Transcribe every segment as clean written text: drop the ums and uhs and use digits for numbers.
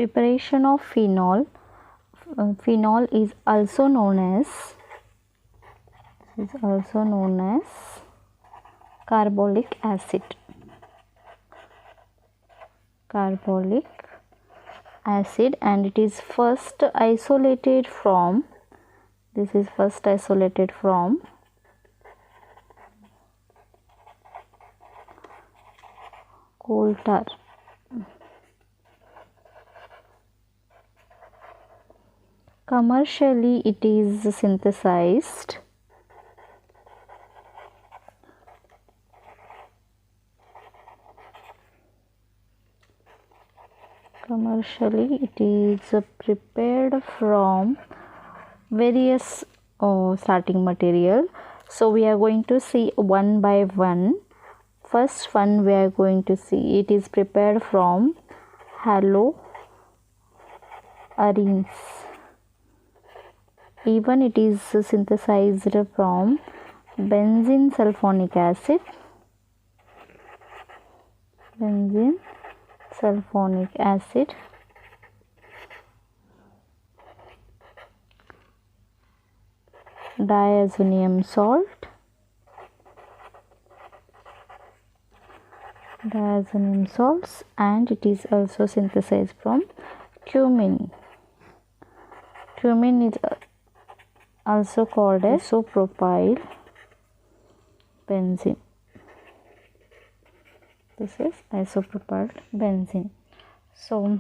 Preparation of phenol. Phenol is also known as carbolic acid. Carbolic acid, and it is first isolated from coal tar. Commercially it is synthesized prepared from various starting material. So we are going to see one by one. First one we are going to see, it is prepared from haloarenes. Even it is synthesized from benzene sulfonic acid. Diazonium salts, and it is also synthesized from cumin. Cumin is also called as isopropyl benzene. This is isopropyl benzene. So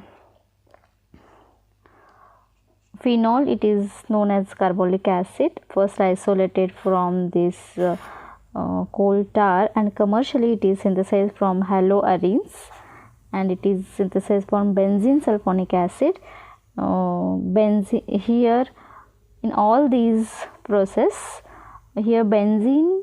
phenol, it is known as carbolic acid, first isolated from this coal tar, and commercially it is synthesized from haloarenes, and it is synthesized from benzene sulfonic acid. Benzene here, in all these process, here benzene,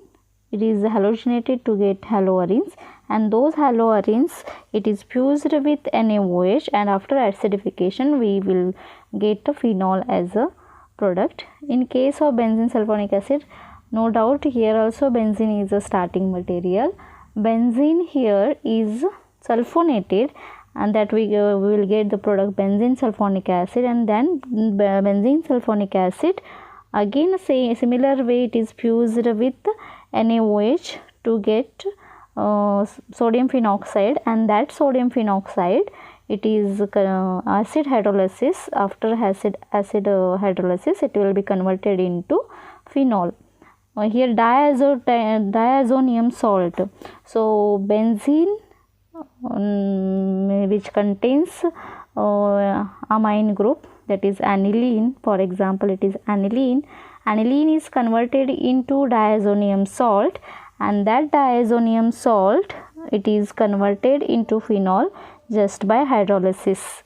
it is halogenated to get haloarenes, and those haloarenes, it is fused with NaOH, and after acidification we will get the phenol as a product. In case of benzene sulfonic acid, no doubt here also benzene is a starting material. Benzene here is sulfonated, and that we will get the product benzene sulfonic acid, and then benzene sulfonic acid again similar way it is fused with NaOH to get sodium phenoxide, and that sodium phenoxide, it is acid hydrolysis. After acid hydrolysis it will be converted into phenol. Here diazonium salt. So benzene which contains amine group, that is aniline. For example, it is aniline. Aniline is converted into diazonium salt, and that diazonium salt, it is converted into phenol just by hydrolysis.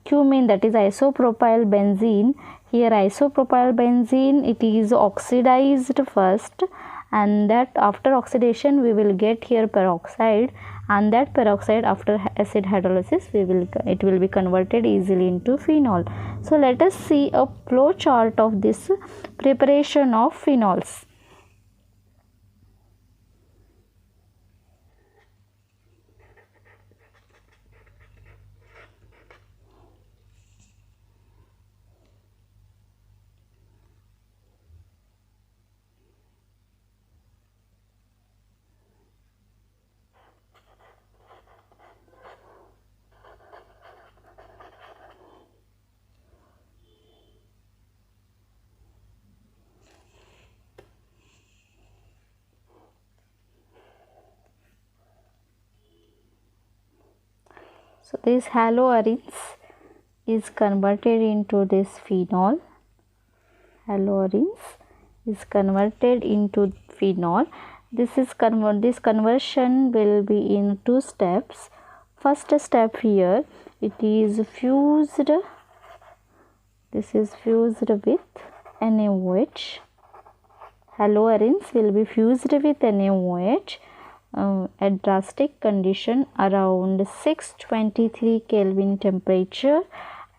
Cumin, that is isopropyl benzene. Here isopropyl benzene, it is oxidized first, and that after oxidation we will get here peroxide, and that peroxide after acid hydrolysis it will be converted easily into phenol. So let us see a flow chart of this preparation of phenols. So this haloarenes is converted into this phenol. Haloarenes is converted into phenol. This conversion will be in two steps. First step here, it is fused. This is fused with NaOH. Haloarenes will be fused with NaOH at drastic condition around 623 Kelvin temperature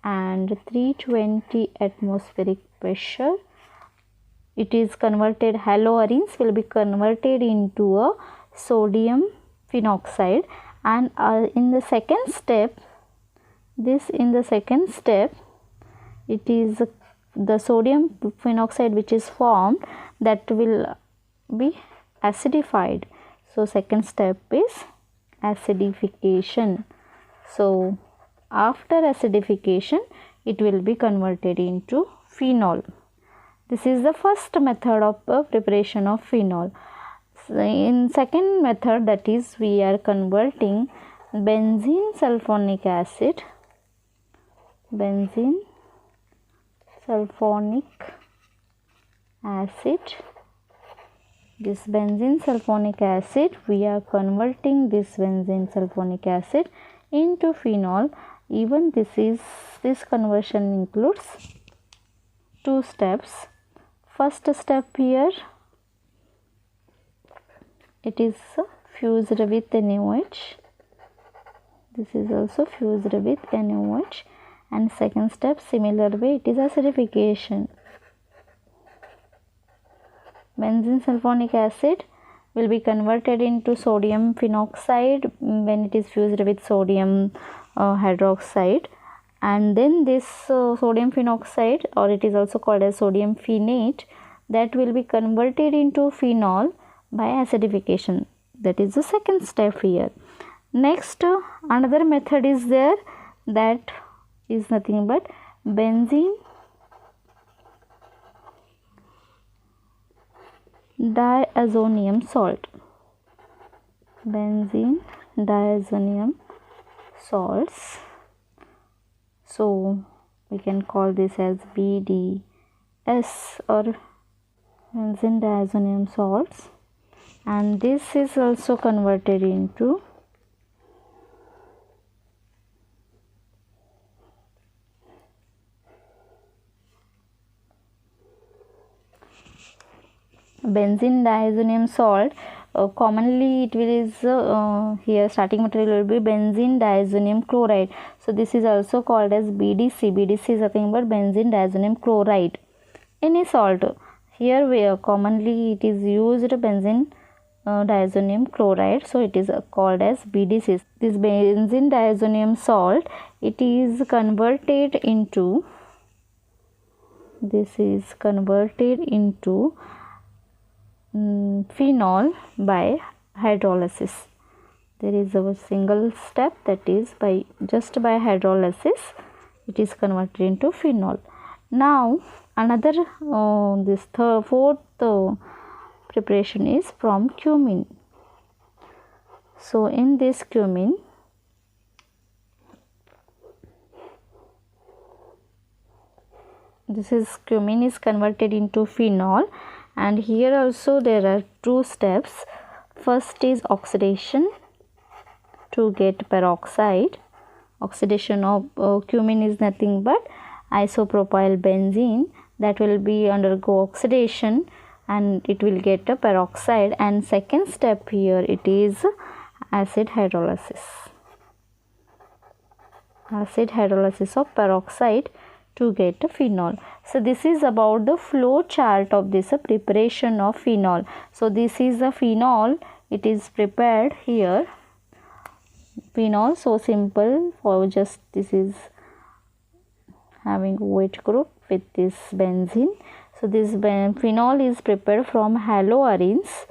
and 320 atmospheric pressure. It is converted, haloarenes will be converted into a sodium phenoxide, and in the second step This in the second step, it is the sodium phenoxide which is formed that will be acidified. So second step is acidification. So after acidification, it will be converted into phenol. This is the first method of preparation of phenol. So in second method, that is, we are converting benzene sulfonic acid, this benzene sulfonic acid, we are converting this benzene sulfonic acid into phenol. Even this conversion includes two steps. First step here, it is fused with NaOH. This is also fused with NaOH. And second step, similar way, it is acidification. Benzene sulfonic acid will be converted into sodium phenoxide when it is fused with sodium hydroxide, and then this sodium phenoxide, or it is also called as sodium phenate, that will be converted into phenol by acidification. That is the second step here. Next, another method is there, that is nothing but benzene diazonium salt. Benzene diazonium salts. So we can call this as BDS, or benzene diazonium salts, and this is also converted into benzene diazonium salt. Commonly it will is here starting material will be benzene diazonium chloride. So this is also called as BDC. BDC is nothing but benzene diazonium chloride. Any salt. Here we commonly it is used benzene diazonium chloride, so it is called as BDC. This benzene diazonium salt, it is converted into phenol by hydrolysis. There is a single step, that is by hydrolysis it is converted into phenol. Now another fourth preparation is from cumin. So in this cumin, cumin is converted into phenol, and here also there are two steps. First is oxidation to get peroxide. Oxidation of cumin is nothing but isopropyl benzene, that will be undergo oxidation and it will get a peroxide. And second step here, it is acid hydrolysis of peroxide to get a phenol. So this is about the flow chart of this preparation of phenol. So this is the phenol, it is prepared here. Phenol, so simple, for just this is having weight group with this benzene. So this phenol is prepared from haloarenes.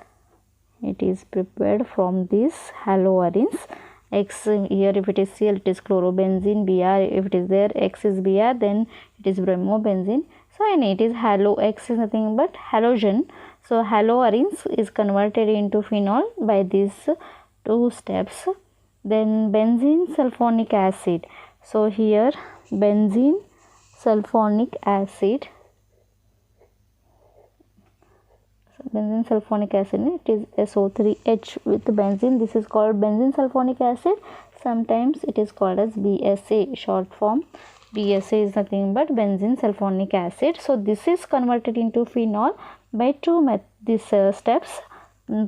It is prepared from these haloarenes. X here, if it is Cl, it is chlorobenzene. Br, if it is there, X is Br, then it is bromobenzene. So and it is X is nothing but halogen. So haloarenes is converted into phenol by these two steps. Then benzene sulfonic acid. So here benzene sulfonic acid. Benzene sulfonic acid, it is SO3H with benzene. This is called benzene sulfonic acid. Sometimes it is called as BSA, short form. BSA is nothing but benzene sulfonic acid. So this is converted into phenol by two steps.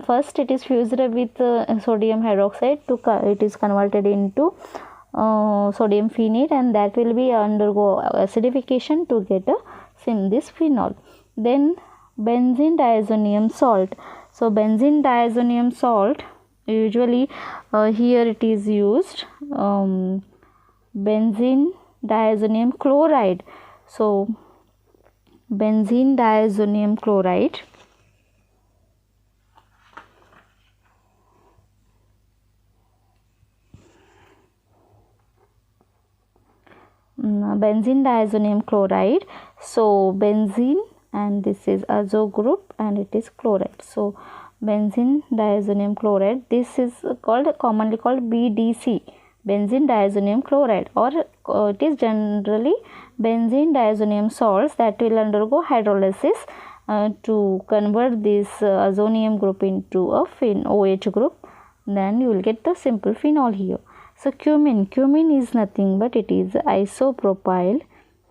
First, it is fused with sodium hydroxide it is converted into sodium phenate, and that will be undergo acidification to get this phenol. Then benzene diazonium salt. So benzene diazonium salt, usually here it is used benzene diazonium chloride. So benzene diazonium chloride, benzene diazonium chloride. So benzene, and this is azo group, and it is chloride. So benzene diazonium chloride, this is commonly called BDC, benzene diazonium chloride, or it is generally benzene diazonium salts that will undergo hydrolysis to convert this azonium group into a OH group. Then you will get the simple phenol here. So cumin is nothing but it is isopropyl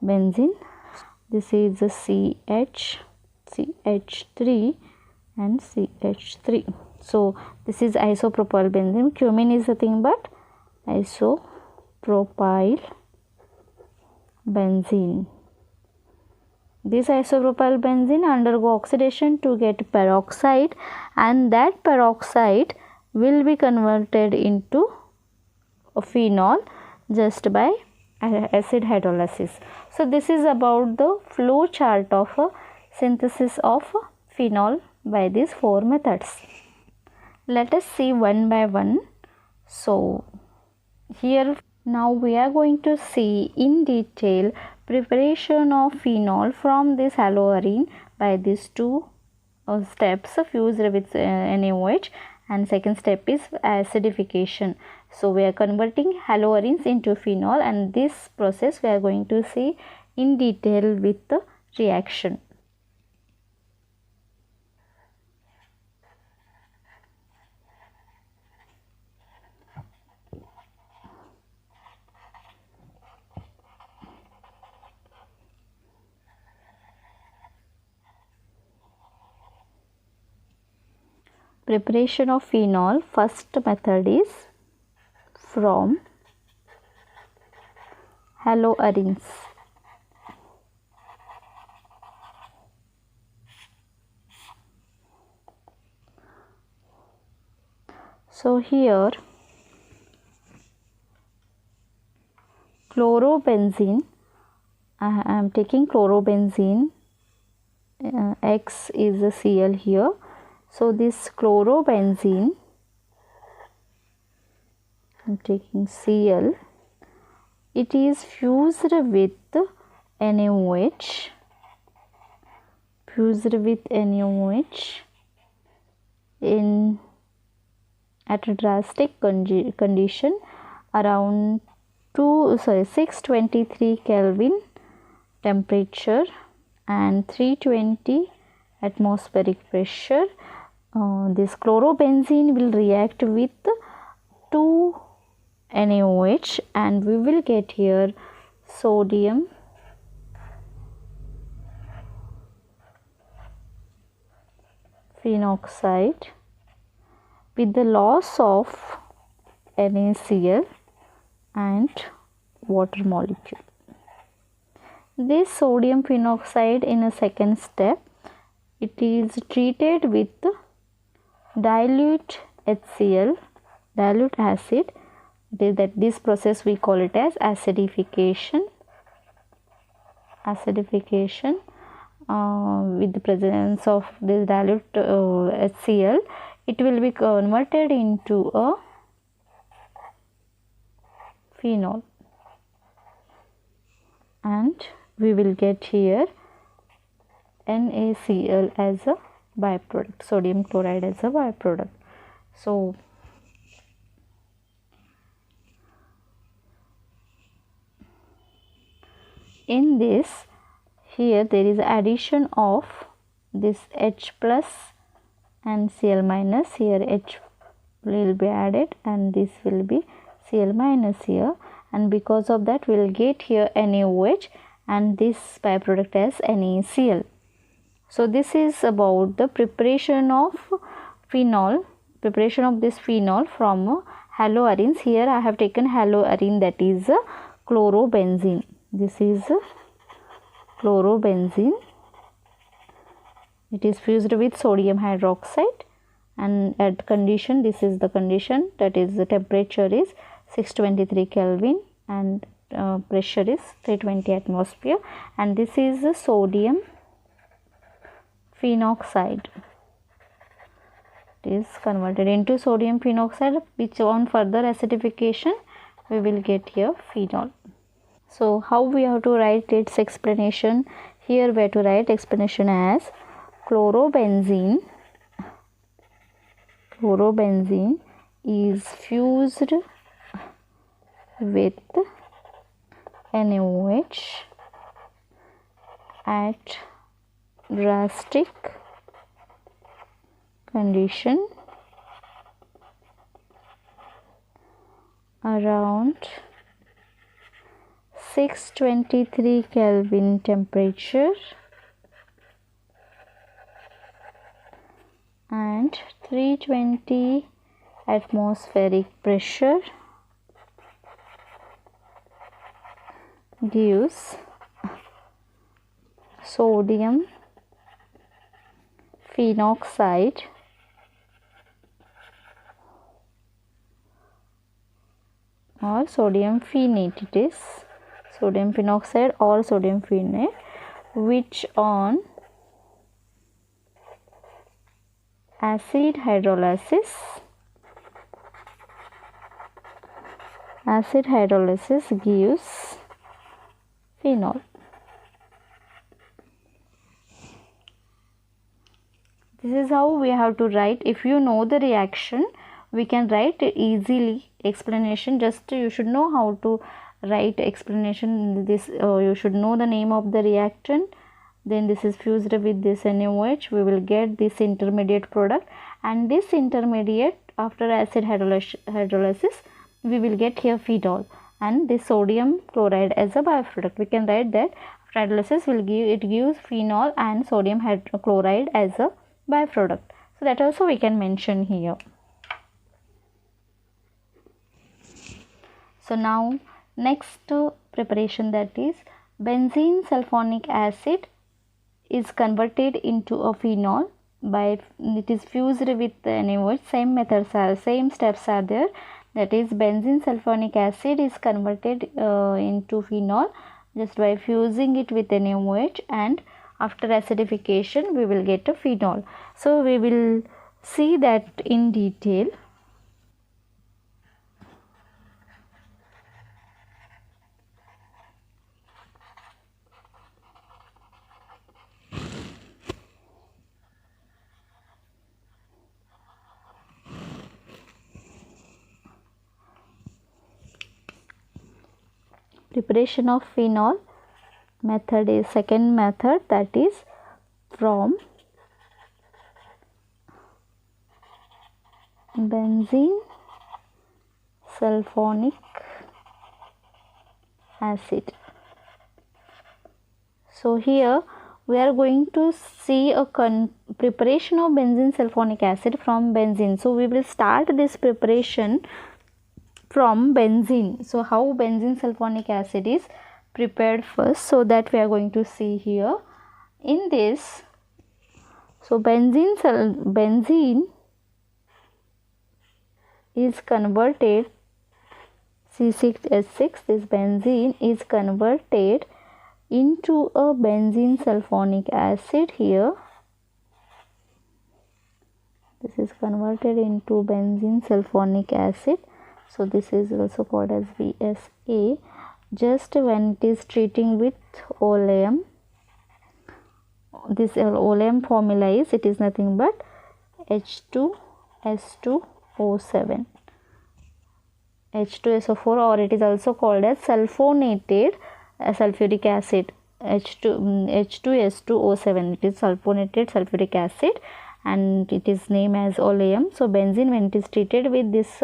benzene. This is a CH3 and CH3. So this is isopropyl benzene. Cumin is nothing but isopropyl benzene. This isopropyl benzene undergo oxidation to get peroxide, and that peroxide will be converted into a phenol just by acid hydrolysis. So this is about the flow chart of a synthesis of phenol by these 4 methods. Let us see one by one. So here now we are going to see in detail preparation of phenol from this haloarine by these 2 steps fused with NaOH, and second step is acidification. So we are converting haloarines into phenol, and this process we are going to see in detail with the reaction. Preparation of phenol, first method is from haloarines. So here chlorobenzene, I am taking chlorobenzene, X is a Cl here. So this chlorobenzene, I am taking Cl, it is fused with NaOH, in at a drastic condition around 623 Kelvin temperature and 320 atmospheric pressure. This chlorobenzene will react with 2 NaOH, and we will get here sodium phenoxide with the loss of NaCl and water molecule. This sodium phenoxide in a second step, it is treated with dilute HCl, dilute acid. This process we call it as acidification. With the presence of this dilute HCl, it will be converted into a phenol, and we will get here NaCl as a byproduct, sodium chloride as a byproduct. So in this, here there is addition of this H plus and Cl minus. Here H will be added and this will be Cl minus here, and because of that we will get here NaOH and this byproduct as NaCl. So this is about the preparation of phenol, preparation of this phenol from haloarines. Here I have taken haloarine, that is chlorobenzene. This is chlorobenzene. It is fused with sodium hydroxide, and at condition, this is the condition, that is the temperature is 623 Kelvin and pressure is 320 atmosphere, and this is the sodium phenoxide. It is converted into sodium phenoxide, which on further acidification we will get here phenol. So how we have to write its explanation? Here we have to write explanation as chlorobenzene is fused with NaOH at drastic condition around 623 Kelvin temperature and 320 atmospheric pressure gives sodium phenoxide or sodium phenate. It is sodium phenoxide or sodium phenate, which on acid hydrolysis gives phenol. This is how we have to write. If you know the reaction, we can write easily explanation. Just you should know how to write explanation. This you should know the name of the reactant. Then this is fused with this NaOH. We will get this intermediate product, and this intermediate after acid hydrolysis we will get here phenol, and this sodium chloride as a byproduct. We can write that after hydrolysis gives phenol and sodium chloride as a byproduct. So that also we can mention here. So now next preparation, that is benzene sulfonic acid is converted into a phenol by it is fused with NaOH. Same methods are, same steps are there. That is benzene sulfonic acid is converted into phenol just by fusing it with NaOH, and after acidification we will get a phenol. So we will see that in detail. Preparation of phenol method is second method, that is from benzene sulfonic acid. So here we are going to see a preparation of benzene sulfonic acid from benzene. So we will start this preparation from benzene. So how benzene sulfonic acid is prepared first, so that we are going to see here in this. So benzene is converted C6H6. This benzene is converted into a benzene sulfonic acid. Here this is converted into benzene sulfonic acid. So this is also called as BSA. Just when it is treating with oleum, this oleum formula is, it is nothing but H2S2O7, H2SO4, or it is also called as sulfonated sulfuric acid, H2S2O7. It is sulfonated sulfuric acid and it is named as oleum. So benzene, when it is treated with this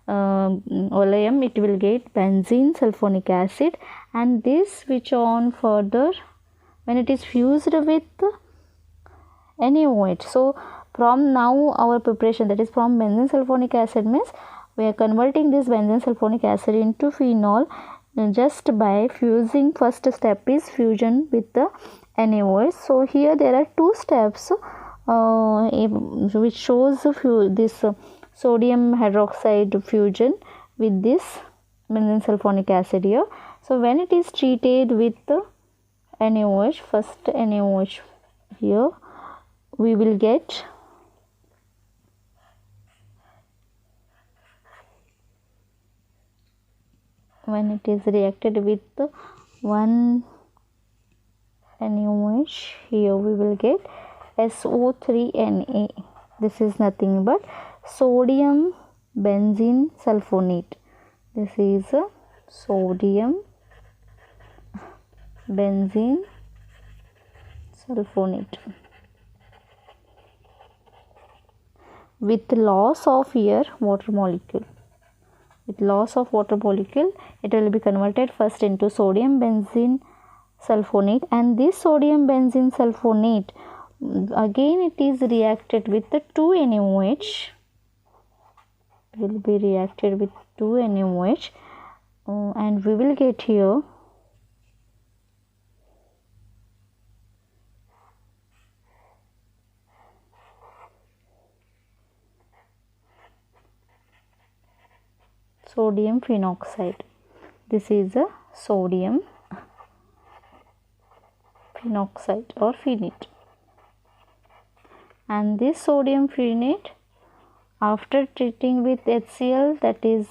oleum, it will get benzene sulfonic acid, and this which on further when it is fused with NaOH. So from now our preparation, that is from benzene sulfonic acid, means we are converting this benzene sulfonic acid into phenol just by fusing. First step is fusion with the NaOH. So here there are two steps which shows this sodium hydroxide fusion with this benzene sulfonic acid here. So So when it is treated with NaOH, first NaOH here, we will get when it is reacted with one NaOH, here we will get SO3Na. This is nothing but sodium benzene sulfonate. This is sodium benzene sulfonate with loss of here water molecule. With loss of water molecule, it will be converted first into sodium benzene sulfonate, and this sodium benzene sulfonate again it is reacted with the 2NaOH. Will be reacted with 2NaOH, and we will get here sodium phenoxide. This is a sodium phenoxide or phenate, and this sodium phenate, after treating with HCl, that is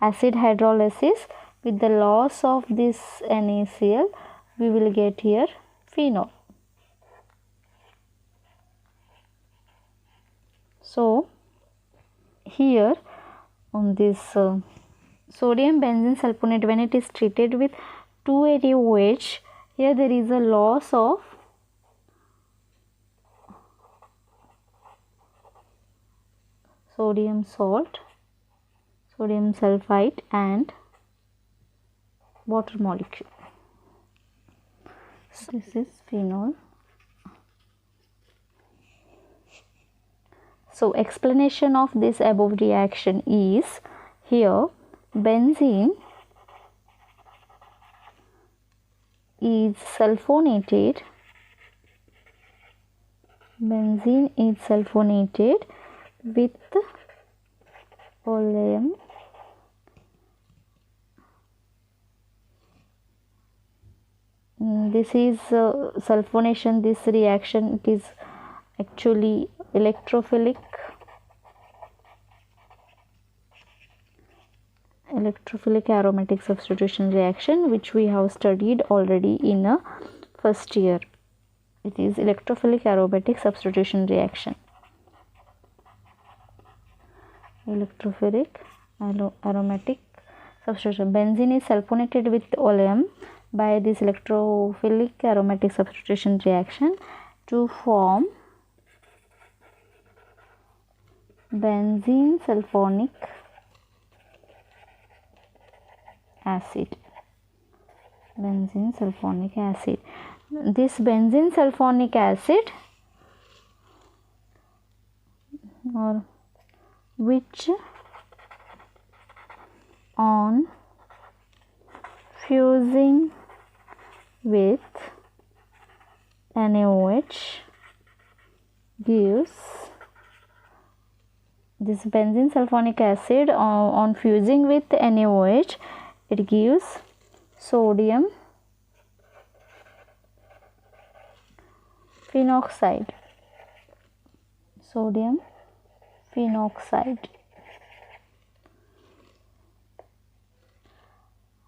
acid hydrolysis, with the loss of this NaCl, we will get here phenol. So here on this sodium benzene sulfonate, when it is treated with 2NaOH, here there is a loss of sodium salt, sodium sulfite and water molecule. So this is phenol. So explanation of this above reaction is, here benzene is sulfonated, benzene is sulfonated with oleum this is sulfonation. This reaction, it is actually electrophilic aromatic substitution reaction, which we have studied already in a first year. It is electrophilic aromatic substitution reaction. Electrophilic aromatic substitution. Benzene is sulfonated with oleum by this electrophilic aromatic substitution reaction to form benzene sulfonic acid. Benzene sulfonic acid. This benzene sulfonic acid, or which on fusing with NaOH gives, this benzene sulfonic acid on fusing with NaOH, it gives sodium phenoxide. Sodium phenoxide.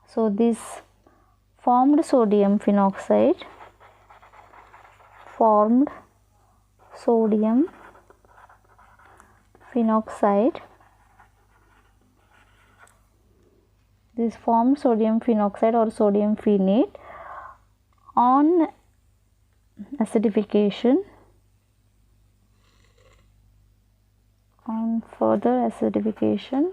So this formed sodium phenoxide this formed sodium phenoxide or sodium phenate on acidification, on further acidification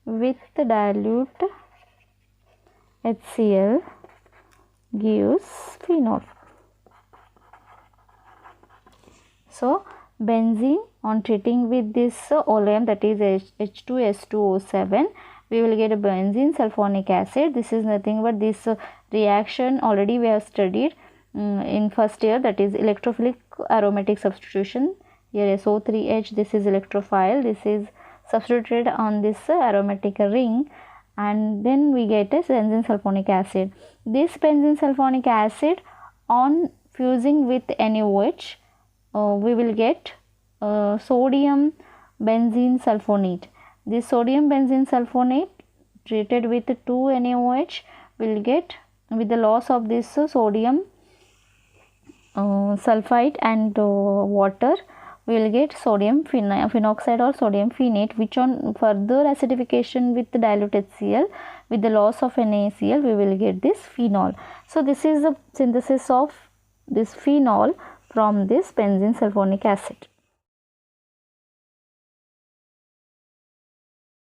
with dilute HCl gives phenol. So benzene on treating with this oleum, that is H2S2O7, we will get a benzene sulfonic acid. This is nothing but this reaction already we have studied in first year, that is electrophilic aromatic substitution here SO3H, this is electrophile, this is substituted on this aromatic ring, and then we get a benzene sulfonic acid. This benzene sulfonic acid on fusing with NaOH, we will get sodium benzene sulfonate. This sodium benzene sulfonate treated with 2 NaOH will get, with the loss of this sodium sulfite and water, we will get sodium phenoxide or sodium phenate, which on further acidification with the dilute HCl, with the loss of NaCl, we will get this phenol. So this is the synthesis of this phenol from this benzene sulfonic acid.